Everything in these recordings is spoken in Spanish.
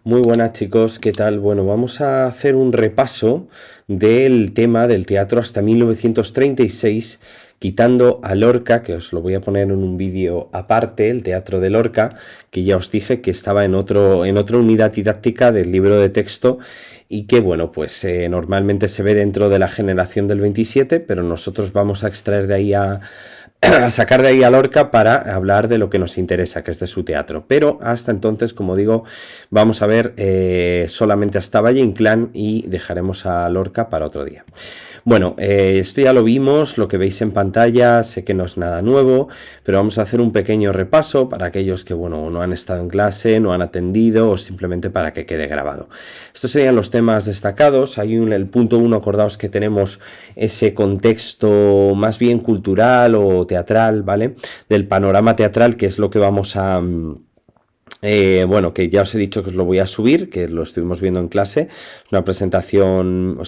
Muy buenas chicos, ¿qué tal? Bueno, vamos a hacer un repaso del tema del teatro hasta 1936, quitando a Lorca, que os lo voy a poner en un vídeo aparte, el teatro de Lorca, que ya os dije que estaba en otra unidad didáctica del libro de texto y que, bueno, pues normalmente se ve dentro de la generación del 27, pero nosotros vamos a extraer de ahí a sacar de ahí a Lorca para hablar de lo que nos interesa, que es de su teatro. Pero hasta entonces, como digo, vamos a ver solamente hasta Valle Inclán y dejaremos a Lorca para otro día. Bueno, esto ya lo vimos, lo que veis en pantalla, sé que no es nada nuevo, pero vamos a hacer un pequeño repaso para aquellos que, bueno, no han estado en clase, no han atendido o simplemente para que quede grabado. Estos serían los temas destacados. Hay el punto 1, acordaos que tenemos ese contexto más bien cultural o teatral, ¿vale? Del panorama teatral, que es lo que vamos a... bueno, que ya os he dicho que os lo voy a subir, que lo estuvimos viendo en clase, una presentación,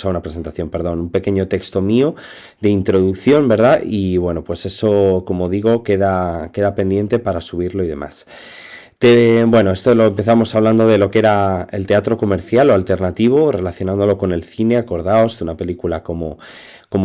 perdón, un pequeño texto mío de introducción, ¿verdad? Y bueno, pues eso, como digo, queda pendiente para subirlo y demás. Bueno, esto lo empezamos hablando de lo que era el teatro comercial o alternativo, relacionándolo con el cine. Acordaos de una película como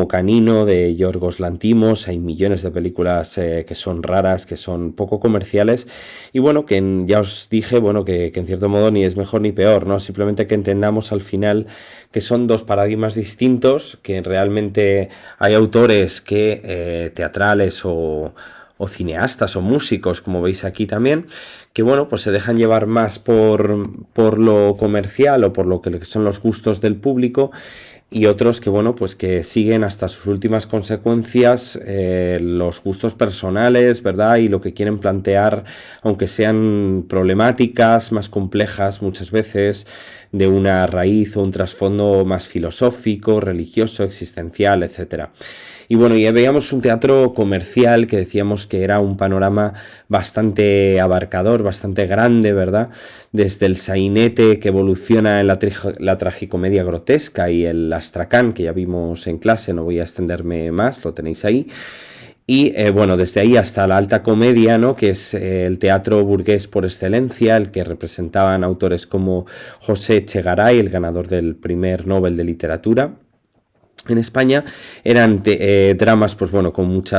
Canino, de Yorgos Lanthimos. Hay millones de películas que son raras, que son poco comerciales, y bueno, que ya os dije, bueno, que en cierto modo ni es mejor ni peor, ¿no? Simplemente que entendamos al final que son dos paradigmas distintos, que realmente hay autores que teatrales o cineastas o músicos, como veis aquí también, que bueno, pues se dejan llevar más por lo comercial o por lo que son los gustos del público, y otros que bueno, pues que siguen hasta sus últimas consecuencias los gustos personales, ¿verdad? Y lo que quieren plantear, aunque sean problemáticas más complejas muchas veces, de una raíz o un trasfondo más filosófico, religioso, existencial, etcétera. Y bueno, ya veíamos un teatro comercial que decíamos que era un panorama bastante abarcador, bastante grande, ¿verdad? Desde el sainete, que evoluciona en la tragicomedia grotesca, y el astracán, que ya vimos en clase, no voy a extenderme más, lo tenéis ahí. Y bueno, desde ahí hasta la alta comedia, ¿no? Que es el teatro burgués por excelencia, el que representaban autores como José Echegaray, el ganador del primer Nobel de Literatura en España. Eran dramas, pues bueno,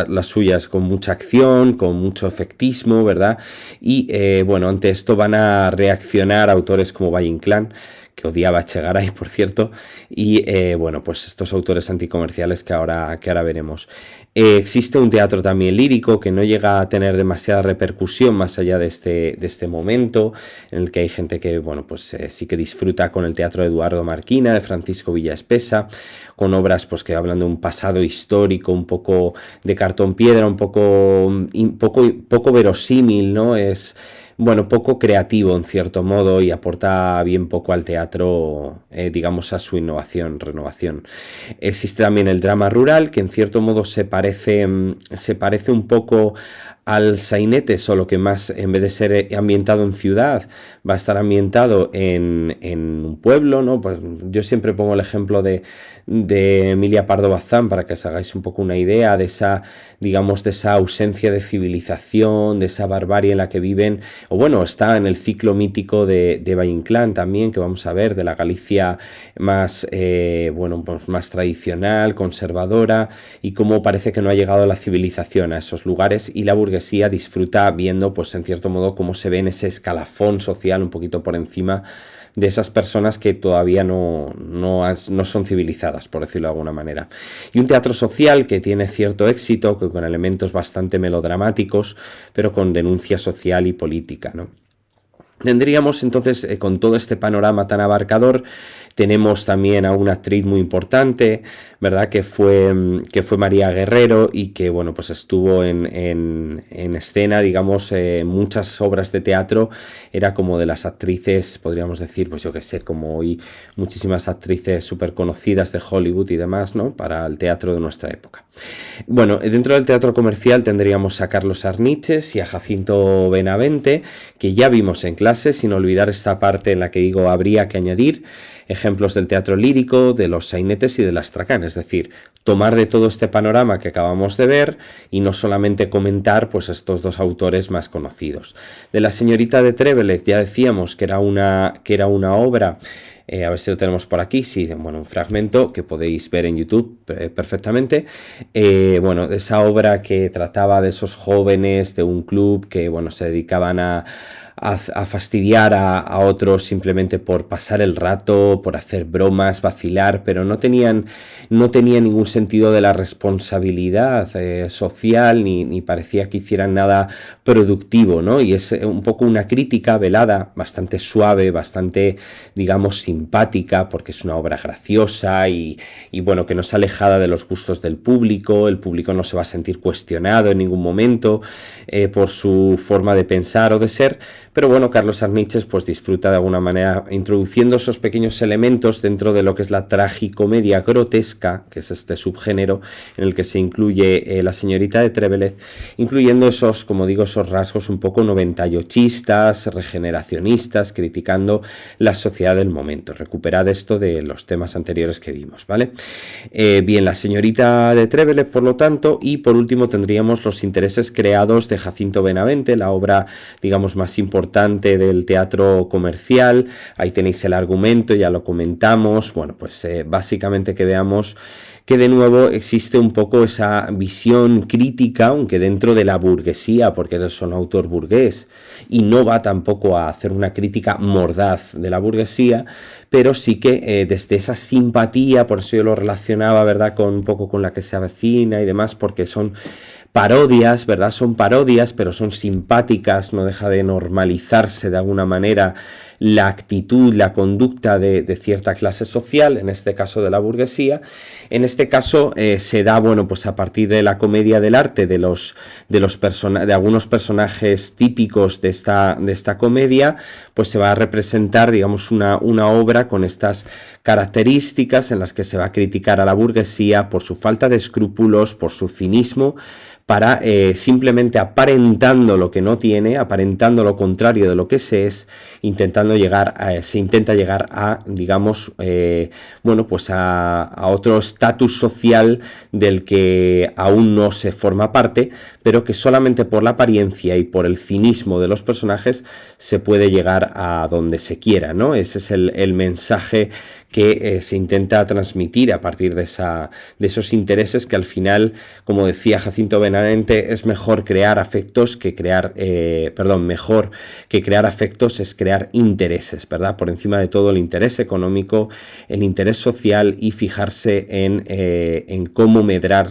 las suyas con mucha acción, con mucho efectismo, ¿verdad? Y bueno, ante esto van a reaccionar autores como Valle Inclán, que odiaba a Echegaray, por cierto, y bueno, pues estos autores anticomerciales que ahora veremos. Existe un teatro también lírico que no llega a tener demasiada repercusión más allá de este momento, en el que hay gente que, bueno, pues sí que disfruta con el teatro de Eduardo Marquina, de Francisco Villaespesa, con obras pues que hablan de un pasado histórico, un poco de cartón piedra, un poco verosímil, ¿no? Es, bueno, poco creativo en cierto modo, y aporta bien poco al teatro, digamos, a su renovación. Existe también el drama rural, que en cierto modo se parece un poco al sainete, solo que más, en vez de ser ambientado en ciudad, va a estar ambientado en un pueblo, ¿no? Pues yo siempre pongo el ejemplo de Emilia Pardo Bazán, para que os hagáis un poco una idea de esa, digamos, de esa ausencia de civilización, de esa barbarie en la que viven, o bueno, está en el ciclo mítico de Valle Inclán también, que vamos a ver, de la Galicia más, bueno, pues más tradicional, conservadora, y cómo parece que no ha llegado la civilización a esos lugares, y la burguesía disfruta viendo, pues en cierto modo, cómo se ve en ese escalafón social un poquito por encima de esas personas que todavía no son civilizadas, por decirlo de alguna manera. Y un teatro social que tiene cierto éxito, que con elementos bastante melodramáticos, pero con denuncia social y política, ¿no? Tendríamos entonces, con todo este panorama tan abarcador, tenemos también a una actriz muy importante, ¿verdad? Que fue María Guerrero, y que, bueno, pues estuvo en escena, digamos, muchas obras de teatro. Era como de las actrices, podríamos decir, pues yo que sé, como hoy muchísimas actrices súper conocidas de Hollywood y demás, ¿no? Para el teatro de nuestra época. Bueno, dentro del teatro comercial tendríamos a Carlos Arniches y a Jacinto Benavente, que ya vimos en clase. clase, sin olvidar esta parte en la que digo habría que añadir ejemplos del teatro lírico, de los sainetes y del astracán, es decir, tomar de todo este panorama que acabamos de ver y no solamente comentar pues estos dos autores más conocidos. De la señorita de Trébelez ya decíamos que era una obra, a ver si lo tenemos por aquí, sí, bueno, un fragmento que podéis ver en YouTube perfectamente, bueno, de esa obra que trataba de esos jóvenes de un club que, bueno, se dedicaban a fastidiar a otros simplemente por pasar el rato, por hacer bromas, vacilar, pero no tenían ningún sentido de la responsabilidad social, ni parecía que hicieran nada productivo, ¿no? Y es un poco una crítica velada, bastante suave, bastante, digamos, simpática, porque es una obra graciosa y bueno, que no es alejada de los gustos del público. El público no se va a sentir cuestionado en ningún momento por su forma de pensar o de ser. Pero bueno, Carlos Arniches pues disfruta de alguna manera introduciendo esos pequeños elementos dentro de lo que es la tragicomedia grotesca, que es este subgénero en el que se incluye la señorita de Trébelez, incluyendo esos, como digo, esos rasgos un poco noventajochistas, regeneracionistas, criticando la sociedad del momento. Recuperad esto de los temas anteriores que vimos, ¿vale? Bien, la señorita de Trébelez, por lo tanto, y por último tendríamos los intereses creados de Jacinto Benavente, la obra, digamos, más importante del teatro comercial. Ahí tenéis el argumento, ya lo comentamos. Bueno, pues básicamente que veamos que de nuevo existe un poco esa visión crítica, aunque dentro de la burguesía, porque él es un autor burgués y no va tampoco a hacer una crítica mordaz de la burguesía, pero sí que desde esa simpatía, por eso yo lo relacionaba, ¿verdad?, con un poco con La que se avecina y demás, porque son parodias, ¿verdad? Son parodias, pero son simpáticas, no deja de normalizarse de alguna manera la actitud, la conducta de cierta clase social, en este caso de la burguesía. En este caso se da, bueno, pues a partir de la comedia del arte, de algunos personajes típicos de esta comedia, pues se va a representar, digamos, una obra con estas características en las que se va a criticar a la burguesía por su falta de escrúpulos, por su cinismo, para simplemente aparentando lo que no tiene, aparentando lo contrario de lo que se es, se intenta llegar a, digamos, bueno, pues a otro estatus social del que aún no se forma parte, pero que solamente por la apariencia y por el cinismo de los personajes se puede llegar a donde se quiera, ¿no? Ese es el mensaje que se intenta transmitir a partir de esos intereses, que al final, como decía Jacinto Benavente, es mejor crear afectos que crear, mejor que crear afectos es crear intereses, ¿verdad? Por encima de todo el interés económico, el interés social y fijarse en cómo medrar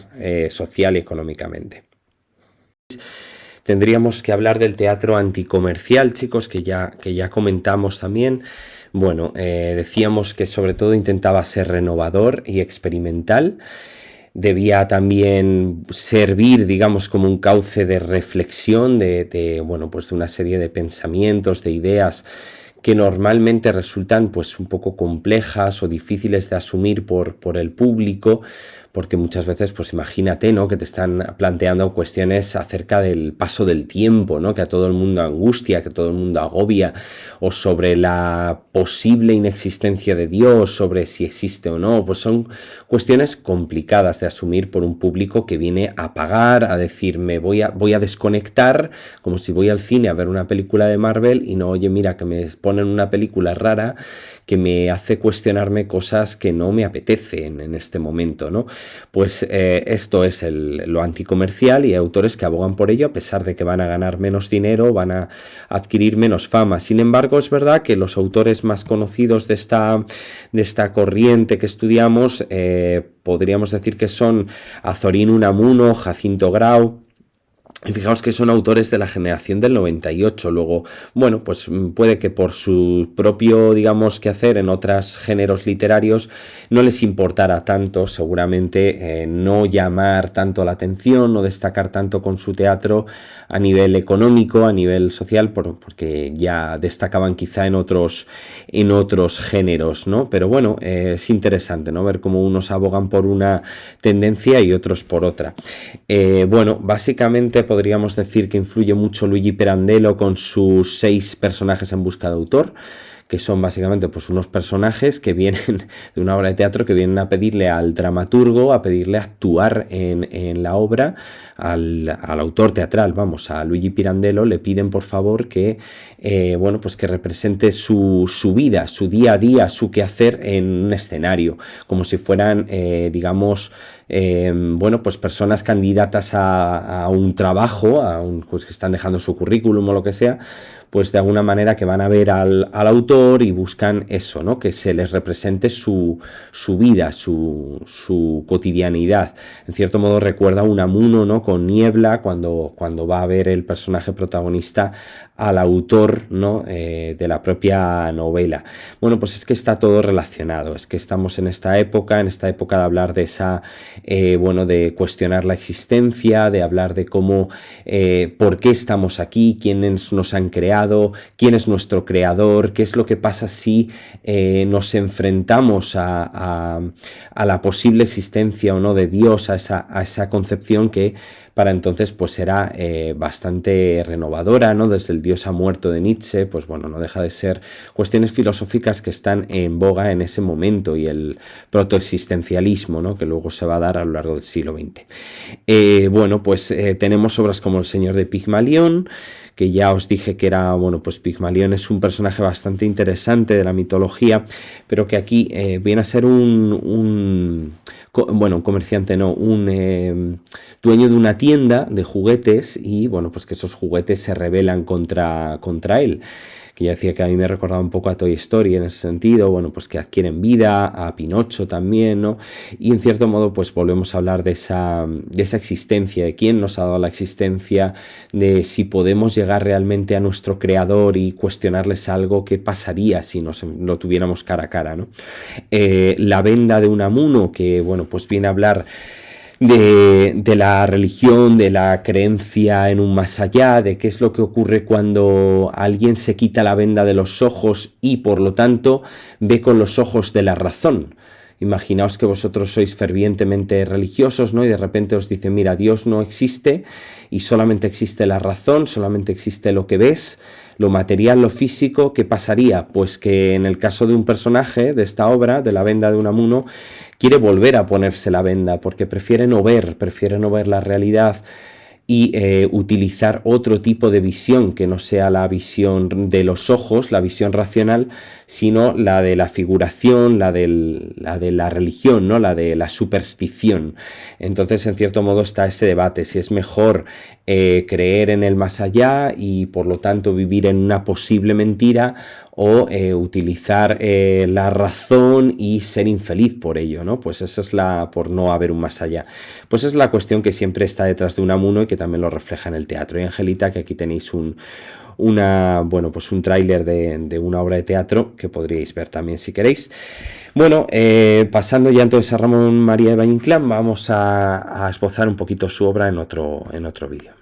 social y económicamente. Tendríamos que hablar del teatro anticomercial, chicos, que ya comentamos también. Bueno, decíamos que sobre todo intentaba ser renovador y experimental. Debía también servir, digamos, como un cauce de reflexión bueno, pues de una serie de pensamientos, de ideas que normalmente resultan pues un poco complejas o difíciles de asumir por el público, porque muchas veces, pues imagínate, ¿no?, que te están planteando cuestiones acerca del paso del tiempo, ¿no?, que a todo el mundo angustia, que a todo el mundo agobia, o sobre la posible inexistencia de Dios, sobre si existe o no. Pues son cuestiones complicadas de asumir por un público que viene a pagar, a decirme voy a desconectar, como si voy al cine a ver una película de Marvel y no, oye, mira, que me ponen una película rara que me hace cuestionarme cosas que no me apetecen en este momento, ¿no? Pues esto es lo anticomercial, y hay autores que abogan por ello a pesar de que van a ganar menos dinero, van a adquirir menos fama. Sin embargo, es verdad que los autores más conocidos de esta corriente que estudiamos, podríamos decir que son Azorín Unamuno, Jacinto Grau. Y fijaos que son autores de la generación del 98. Luego, bueno, pues puede que por su propio, digamos, quehacer en otros géneros literarios no les importara tanto, seguramente, no llamar tanto la atención, no destacar tanto con su teatro a nivel económico, a nivel social, porque ya destacaban quizá en otros géneros, ¿no? Pero bueno, es interesante, ¿no?, ver cómo unos abogan por una tendencia y otros por otra. Bueno, básicamente podríamos decir que influye mucho Luigi Pirandello con sus 6 personajes en busca de autor, que son básicamente pues unos personajes que vienen de una obra de teatro, que vienen a pedirle al dramaturgo, a pedirle actuar en la obra, al autor teatral, vamos, a Luigi Pirandello, le piden por favor que, bueno, pues que represente su vida, su día a día, su quehacer en un escenario, como si fueran, digamos, bueno, pues personas candidatas a un trabajo, pues que están dejando su currículum o lo que sea, pues de alguna manera que van a ver al autor y buscan eso, ¿no? Que se les represente su vida, su cotidianidad. En cierto modo recuerda a Unamuno, ¿no? Con Niebla, cuando va a ver el personaje protagonista al autor, ¿no? De la propia novela. Bueno, pues es que está todo relacionado, es que estamos en esta época de hablar de esa, bueno, de cuestionar la existencia, de hablar de cómo, por qué estamos aquí, quiénes nos han creado, quién es nuestro creador, qué es lo que pasa si nos enfrentamos a la posible existencia o no de Dios, a esa concepción que para entonces pues era bastante renovadora, ¿no? Desde el Dios ha muerto de Nietzsche, pues bueno, no deja de ser cuestiones filosóficas que están en boga en ese momento, y el protoexistencialismo, ¿no? Que luego se va a dar a lo largo del siglo XX. Bueno, pues tenemos obras como El Señor de Pigmalión, que ya os dije que era, bueno, pues Pigmalión es un personaje bastante interesante de la mitología, pero que aquí viene a ser un comerciante, no, un dueño de una tienda de juguetes, y bueno, pues que esos juguetes se rebelan contra él. Que ya decía que a mí me recordaba un poco a Toy Story en ese sentido, bueno, pues que adquieren vida, a Pinocho también, ¿no? Y en cierto modo pues volvemos a hablar de esa existencia, de quién nos ha dado la existencia, de si podemos llegar realmente a nuestro creador y cuestionarles algo, qué pasaría si lo tuviéramos cara a cara, ¿no? La venda de Unamuno, que bueno, pues viene a hablar de la religión, de la creencia en un más allá, de qué es lo que ocurre cuando alguien se quita la venda de los ojos y por lo tanto ve con los ojos de la razón. Imaginaos que vosotros sois fervientemente religiosos, ¿no? Y de repente os dicen, mira, Dios no existe y solamente existe la razón, solamente existe lo que ves, lo material, lo físico. ¿Qué pasaría? Pues que en el caso de un personaje de esta obra, de la venda de Unamuno, quiere volver a ponerse la venda porque prefiere no ver la realidad y utilizar otro tipo de visión que no sea la visión de los ojos, la visión racional, sino la de la figuración, la de la religión, ¿no? La de la superstición. Entonces, en cierto modo está ese debate, si es mejor creer en el más allá y por lo tanto vivir en una posible mentira, o utilizar la razón y ser infeliz por ello, ¿no? Pues esa es por no haber un más allá. Pues es la cuestión que siempre está detrás de Unamuno y que también lo refleja en el teatro. Y Angelita, que aquí tenéis un tráiler de una obra de teatro que podríais ver también si queréis. Bueno, pasando ya entonces a Ramón María de Valle Inclán, vamos a esbozar un poquito su obra en otro vídeo.